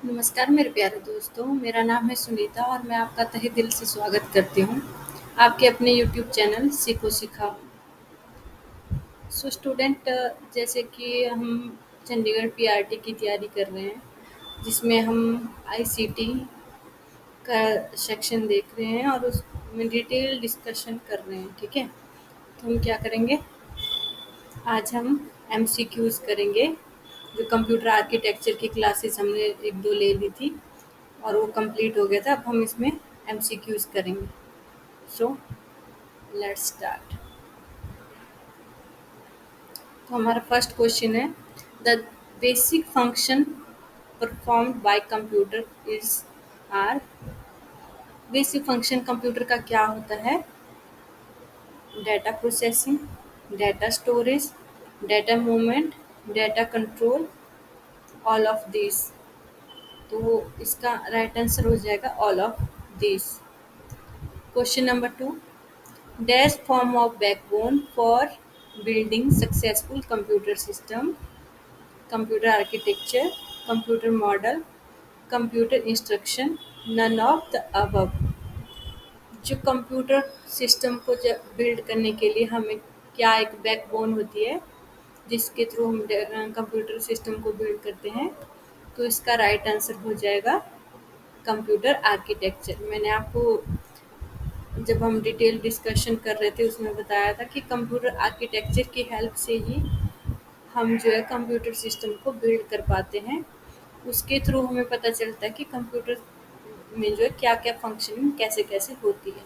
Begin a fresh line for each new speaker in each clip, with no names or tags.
नमस्कार मेरे प्यारे दोस्तों, मेरा नाम है सुनीता और मैं आपका तहे दिल से स्वागत करती हूँ आपके अपने यूट्यूब चैनल सीखो सिखाओ। सो स्टूडेंट, जैसे कि हम चंडीगढ़ पीआरटी की तैयारी कर रहे हैं, जिसमें हम आईसीटी का सेक्शन देख रहे हैं और उसमें डिटेल डिस्कशन कर रहे हैं। ठीक है, तो हम क्या करेंगे, आज हम एमसीक्यूज करेंगे। जो कंप्यूटर आर्किटेक्चर की क्लासेस हमने एक दो ले ली थी और वो कंप्लीट हो गया था। अब हम इसमें एमसीक्यूज करेंगे। So let's start. तो हमारा फर्स्ट क्वेश्चन है, the basic function performed by computer is are. Basic function computer का क्या होता है? Data processing, data storage, data movement, data control, all of this. तो इसका राइट आंसर हो जाएगा all of this. Question number 2, dash form of backbone for building successful computer system, computer architecture, computer model, computer instruction, none of the above। जो computer system को build करने के लिए हमें क्या एक बैकबोन होती है, जिसके थ्रू हम कंप्यूटर सिस्टम को बिल्ड करते हैं, तो इसका राइट आंसर हो जाएगा कंप्यूटर आर्किटेक्चर। मैंने आपको जब हम डिटेल डिस्कशन कर रहे थे उसमें बताया था कि कंप्यूटर आर्किटेक्चर की हेल्प से ही हम जो है कंप्यूटर सिस्टम को बिल्ड कर पाते हैं। उसके थ्रू हमें पता चलता है कि कंप्यूटर में जो है क्या क्या फंक्शनिंग कैसे कैसे होती है।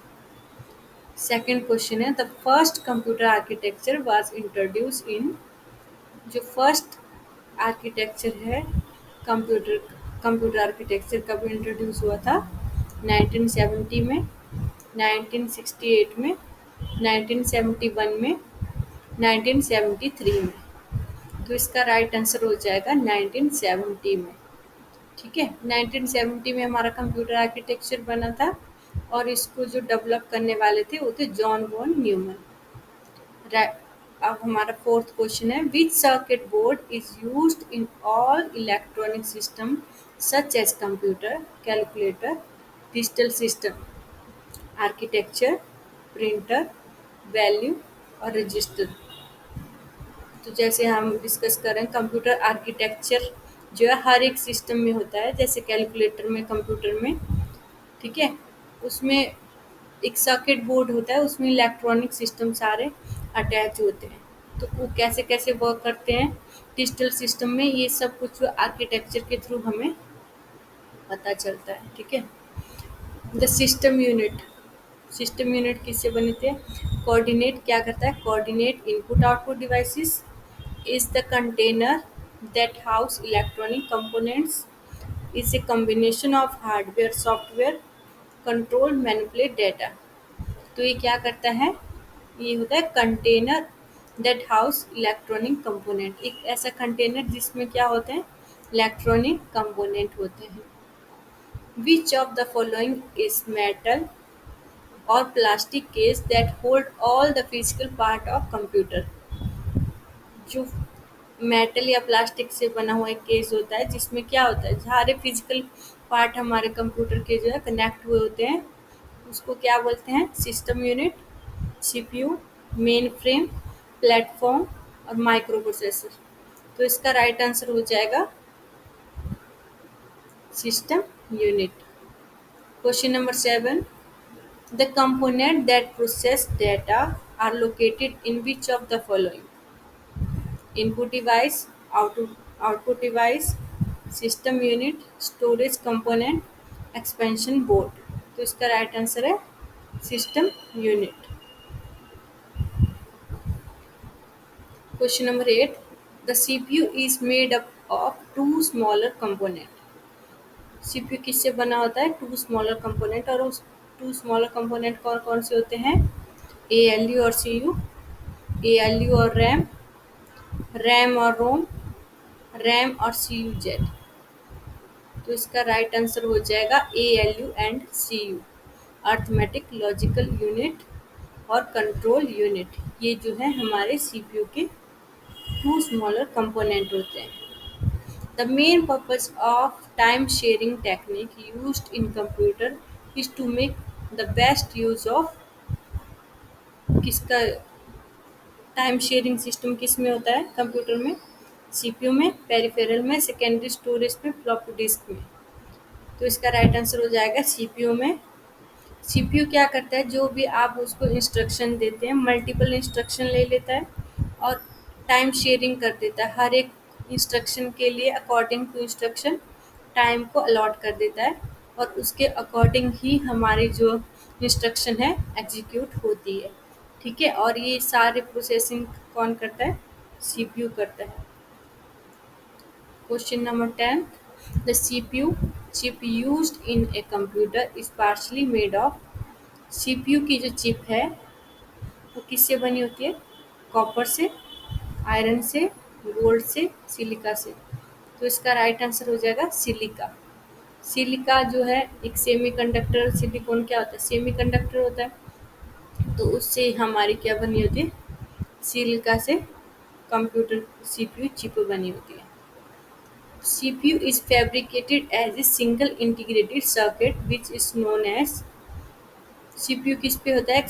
सेकंड क्वेश्चन है, the first computer architecture was introduce इन। जो फर्स्ट आर्किटेक्चर है कंप्यूटर कंप्यूटर आर्किटेक्चर कब इंट्रोड्यूस हुआ था? 1970 में, 1968 में, 1971 में, 1973 में। तो इसका राइट आंसर हो जाएगा 1970 में। ठीक है, 1970 में हमारा कंप्यूटर आर्किटेक्चर बना था और इसको जो डेवलप करने वाले थे वो थे जॉन वॉन न्यूमन। अब हमारा फोर्थ क्वेश्चन है, which circuit board is used in all electronic system such as computer, calculator, digital system, architecture, printer, value और रजिस्टर। तो जैसे हम डिस्कस कर रहे हैं, कंप्यूटर आर्किटेक्चर जो है हर एक सिस्टम में होता है, जैसे कैलकुलेटर में, कंप्यूटर में। ठीक है, उसमें एक सर्किट बोर्ड होता है, उसमें इलेक्ट्रॉनिक सिस्टम सारे अटैच होते हैं। तो वो कैसे कैसे वर्क करते हैं डिजिटल सिस्टम में, ये सब कुछ आर्किटेक्चर के थ्रू हमें पता चलता है। ठीक है, the system unit. System unit किससे बने थे? कोऑर्डिनेट क्या करता है? Coordinate input output devices, is the container that house electronic components, is a combination of hardware software control manipulate data। तो ये क्या करता है? ये होता है container that house electronic component. एक ऐसा कंटेनर जिसमें क्या होते हैं? इलेक्ट्रॉनिक कंपोनेंट होते हैं। Which of the following is metal और plastic case that hold all the physical part of computer. जो मेटल या प्लास्टिक से बना हुआ एक केस होता है, जिसमें क्या होता है, सारे फिजिकल पार्ट हमारे कंप्यूटर के जो है कनेक्ट हुए होते हैं, उसको क्या बोलते हैं? System unit, CPU, main frame, platform और माइक्रो प्रोसेसर। तो इसका राइट आंसर हो जाएगा system unit. Question number 7, the component that process data are located in which of the following? Input device, output device, system unit, storage component, expansion board. तो इसका right answer है system unit. Question number 8, the CPU is made up of two smaller component. CPU किससे बना होता है? To smaller component. और उस to smaller component कौन कौन से होते हैं? एएलयू और सीयू, एएलयू और रैम, रैम और रोम, रैम और सीयू जेड। तो इसका राइट आंसर हो जाएगा ALU and CU, arithmetic logical unit और कंट्रोल यूनिट। ये जो है हमारे सीपीयू के टू स्मॉलर कंपोनेंट होते हैं। The main purpose of time sharing technique used in computer is to make the best use of किसका टाइम शेयरिंग सिस्टम किस में होता है कंप्यूटर में, सीपीयू में, पेरिफेरल में, सेकेंडरी स्टोरेज में, फ्लॉपी डिस्क में। तो इसका राइट आंसर हो जाएगा सीपीयू में। सीपीयू क्या करता है, जो भी आप उसको इंस्ट्रक्शन देते हैं मल्टीपल इंस्ट्रक्शन ले लेता है और टाइम शेयरिंग कर देता है। हर एक इंस्ट्रक्शन के लिए अकॉर्डिंग टू इंस्ट्रक्शन टाइम को अलॉट कर देता है और उसके अकॉर्डिंग ही हमारी जो इंस्ट्रक्शन है एग्जीक्यूट होती है। ठीक है, और ये सारे प्रोसेसिंग कौन करता है, सीपीयू करता है। Question number 10, the CPU chip used in a computer is partially made of. CPU की जो चिप है वो किससे बनी होती है, कॉपर से, आयरन से, गोल्ड से, सिलिका से। तो इसका राइट आंसर हो जाएगा सिलिका। सिलिका जो है एक सेमीकंडक्टर, सिलिकॉन क्या होता है, सेमीकंडक्टर होता है। तो उससे हमारी क्या बनी होती है, सिलिका से कंप्यूटर सीपीयू चिप बनी होती है। CPU is fabricated as a single integrated circuit which is known as। CPU किस पे होता है, एक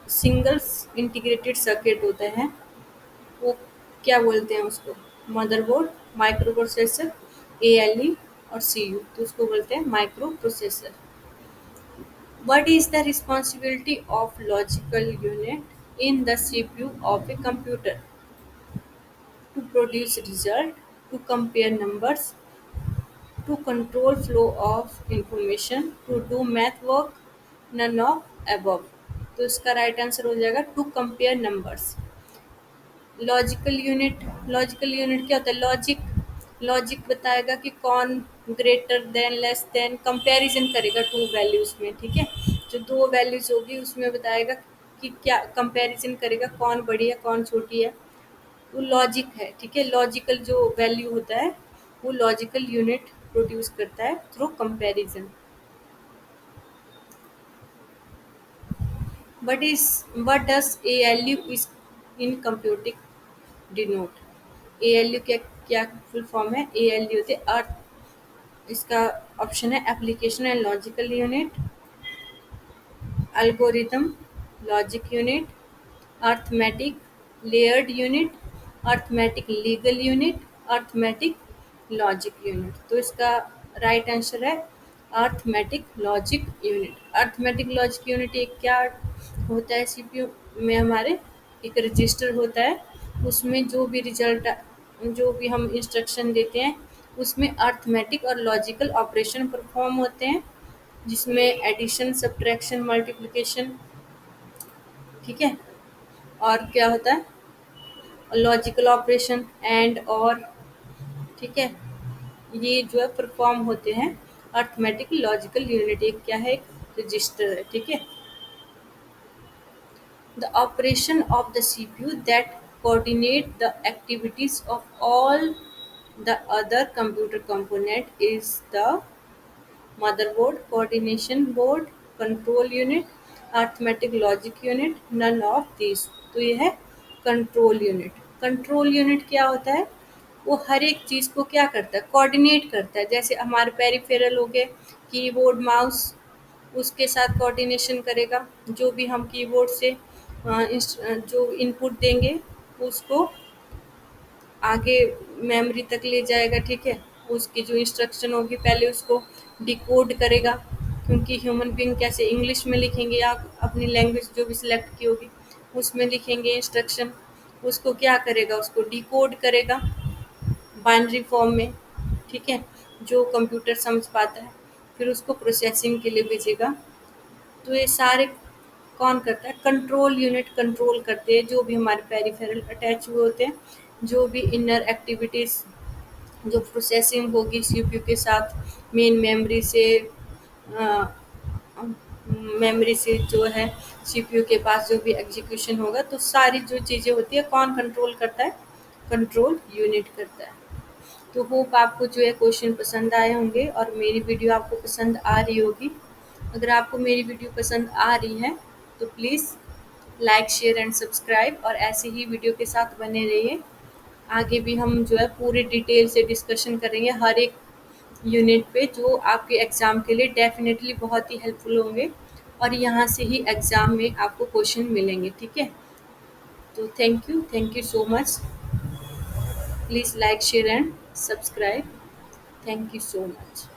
सिंगल इंटीग्रेटेड सर्किट होता है, वो क्या बोलते हैं उसको, मदरबोर्ड, माइक्रो प्रोसेसर, ALE और CU, तो उसको बोलते हैं micro processor. What is the responsibility of logical unit in the CPU of a computer? To produce result, to compare numbers, to control flow of information, to do math work, none of above। तो इसका right answer हो जाएगा to compare numbers. Logical unit क्या होता है, logic. Logic बताएगा कि कौन greater than, less than, comparison करेगा टू वैल्यूज में। ठीक है, जो दो वैल्यूज होगी उसमें बताएगा कि क्या कंपैरिजन करेगा, कौन बड़ी है कौन छोटी है, वो लॉजिक है। ठीक है, लॉजिकल जो वैल्यू होता है वो लॉजिकल यूनिट प्रोड्यूस करता है through comparison. What does ALU is in computing denote? ALU क्या क्या फुल फॉर्म है, ALU होते अर्थ, इसका ऑप्शन है application and logical unit, algorithm, logic unit, arithmetic layered unit, arithmetic legal unit, arithmetic logic unit. तो इसका राइट आंसर है arithmetic logic unit. Arithmetic logic unit एक क्या होता है, सीपीयू में हमारे एक रजिस्टर होता है, उसमें जो भी रिजल्ट, जो भी हम इंस्ट्रक्शन देते हैं उसमें अर्थमेटिक और लॉजिकल ऑपरेशन परफॉर्म होते हैं, जिसमें एडिशन, सब्ट्रैक्शन, मल्टीप्लिकेशन, ठीक है, और क्या होता है, लॉजिकल ऑपरेशन एंड और, ठीक है, ये जो है परफॉर्म होते हैं। अर्थमेटिक लॉजिकल यूनिट एक क्या है, एक रजिस्टर है। ठीक है, the operation of the CPU that coordinate the activities of all the other computer component is the motherboard, coordination board, control unit, arithmetic logic unit, none of this. तो ये है कंट्रोल यूनिट। कंट्रोल यूनिट क्या होता है, वो हर एक चीज़ को क्या करता है, कोऑर्डिनेट करता है। जैसे हमारे पेरिफेरल हो गए, कीबोर्ड, माउस, उसके साथ कोऑर्डिनेशन करेगा। जो भी हम कीबोर्ड से जो इनपुट देंगे उसको आगे मेमोरी तक ले जाएगा। ठीक है, उसकी जो इंस्ट्रक्शन होगी पहले उसको डिकोड करेगा, क्योंकि ह्यूमन बीइंग कैसे इंग्लिश में लिखेंगे या अपनी लैंग्वेज जो भी सिलेक्ट की होगी उसमें लिखेंगे इंस्ट्रक्शन, उसको क्या करेगा, उसको डिकोड करेगा बाइनरी फॉर्म में। ठीक है, जो कंप्यूटर समझ पाता है, फिर उसको प्रोसेसिंग के लिए भेजेगा। तो ये सारे कौन करता है, कंट्रोल यूनिट कंट्रोल करते हैं जो भी हमारे पेरिफेरल अटैच हुए होते हैं, जो भी इनर एक्टिविटीज़, जो प्रोसेसिंग होगी सीपीयू के साथ, मेन मेमोरी से जो है सीपीयू के पास जो भी एग्जीक्यूशन होगा, तो सारी जो चीज़ें होती है कौन कंट्रोल करता है, कंट्रोल यूनिट करता है। तो होप आपको जो है क्वेश्चन पसंद आए होंगे और मेरी वीडियो आपको पसंद आ रही होगी। अगर आपको मेरी वीडियो पसंद आ रही है तो please like, share and subscribe, और ऐसे ही वीडियो के साथ बने रहिए। आगे भी हम जो है पूरी डिटेल से डिस्कशन करेंगे हर एक यूनिट पे, जो आपके एग्ज़ाम के लिए डेफिनेटली बहुत ही हेल्पफुल होंगे, और यहाँ से ही एग्ज़ाम में आपको क्वेश्चन मिलेंगे, ठीक है। तो thank you so much. Please like share and subscribe. Thank you so much.